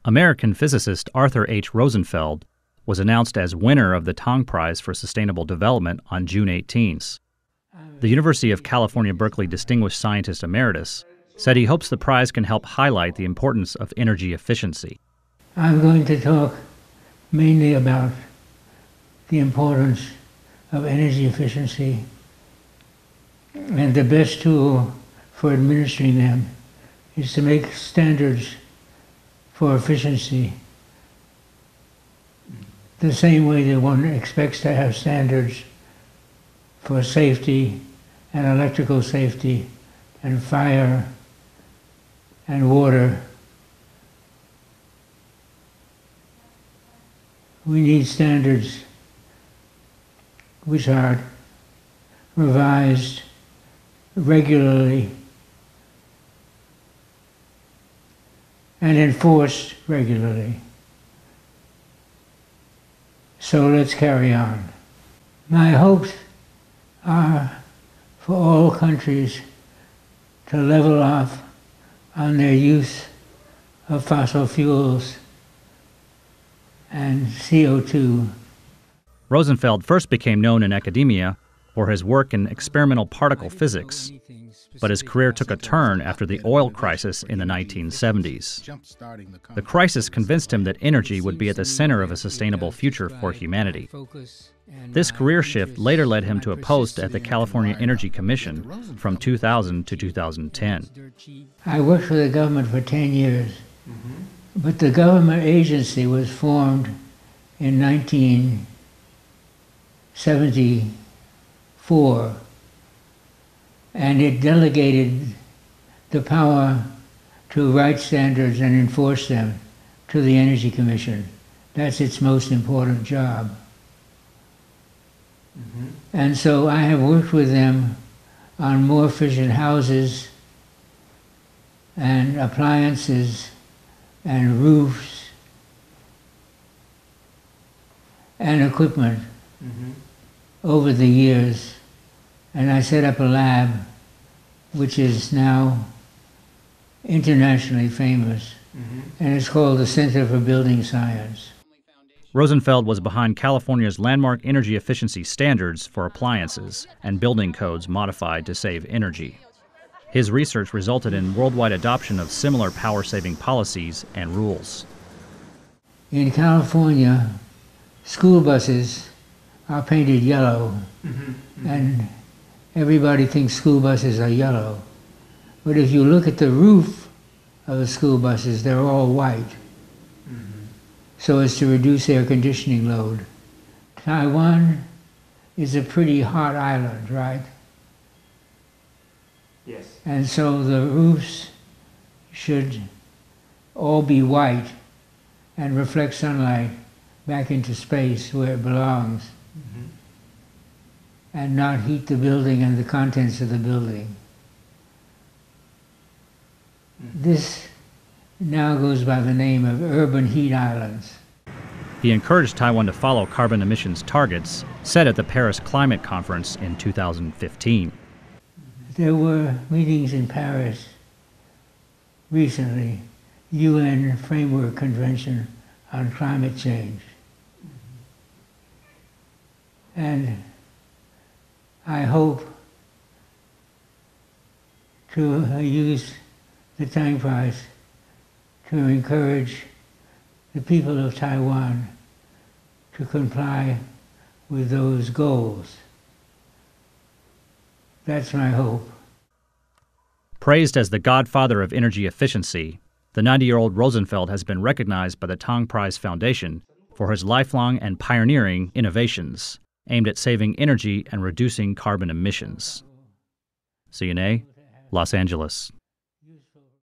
American physicist Arthur H. Rosenfeld was announced as winner of the TangPrize for Sustainable Development on June 18th. The University of California, Berkeley Distinguished Scientist Emeritus said he hopes the prize can help highlight the importance of energy efficiency. I'm going to talk mainly about the importance of energy efficiency, and the best tool for administering them is to make standards for efficiency the same way that one expects to have standards for safety and electrical safety and fire and water. We need standards which are revised regularly and enforced regularly. So let's carry on. My hopes are for all countries to level off on their use of fossil fuels and CO2. Rosenfeld first became known in academia for his work in experimental particle physics, but his career took a turn after the oil crisis in the 1970s. The crisis convinced him that energy would be at the center of a sustainable future for humanity. This career shift later led him to a post at the California Energy Commission from 2000 to 2010. I worked for the government for 10 years, but the government agency was formed in 1974, and it delegated the power to write standards and enforce them to the Energy Commission. That's its most important job. And so I have worked with them on more efficient houses and appliances and roofs and equipment over the years. And I set up a lab which is now internationally famous, and it's called the Center for Building Science. Rosenfeld was behind California's landmark energy efficiency standards for appliances and building codes modified to save energy. His research resulted in worldwide adoption of similar power-saving policies and rules. In California, school buses are painted yellow, and everybody thinks school buses are yellow. But if you look at the roof of the school buses, they're all white, so as to reduce air conditioning load. Taiwan is a pretty hot island, right? Yes. And so the roofs should all be white and reflect sunlight back into space where it belongs, and not heat the building and the contents of the building. This now goes by the name of urban heat islands. He encouraged Taiwan to follow carbon emissions targets set at the Paris Climate Conference in 2015. There were meetings in Paris recently, UN Framework Convention on Climate Change. And I hope to use the TangPrize to encourage the people of Taiwan to comply with those goals. That's my hope. Praised as the godfather of energy efficiency, the 90-year-old Rosenfeld has been recognized by the TangPrize Foundation for his lifelong and pioneering innovations aimed at saving energy and reducing carbon emissions. CNA, Los Angeles.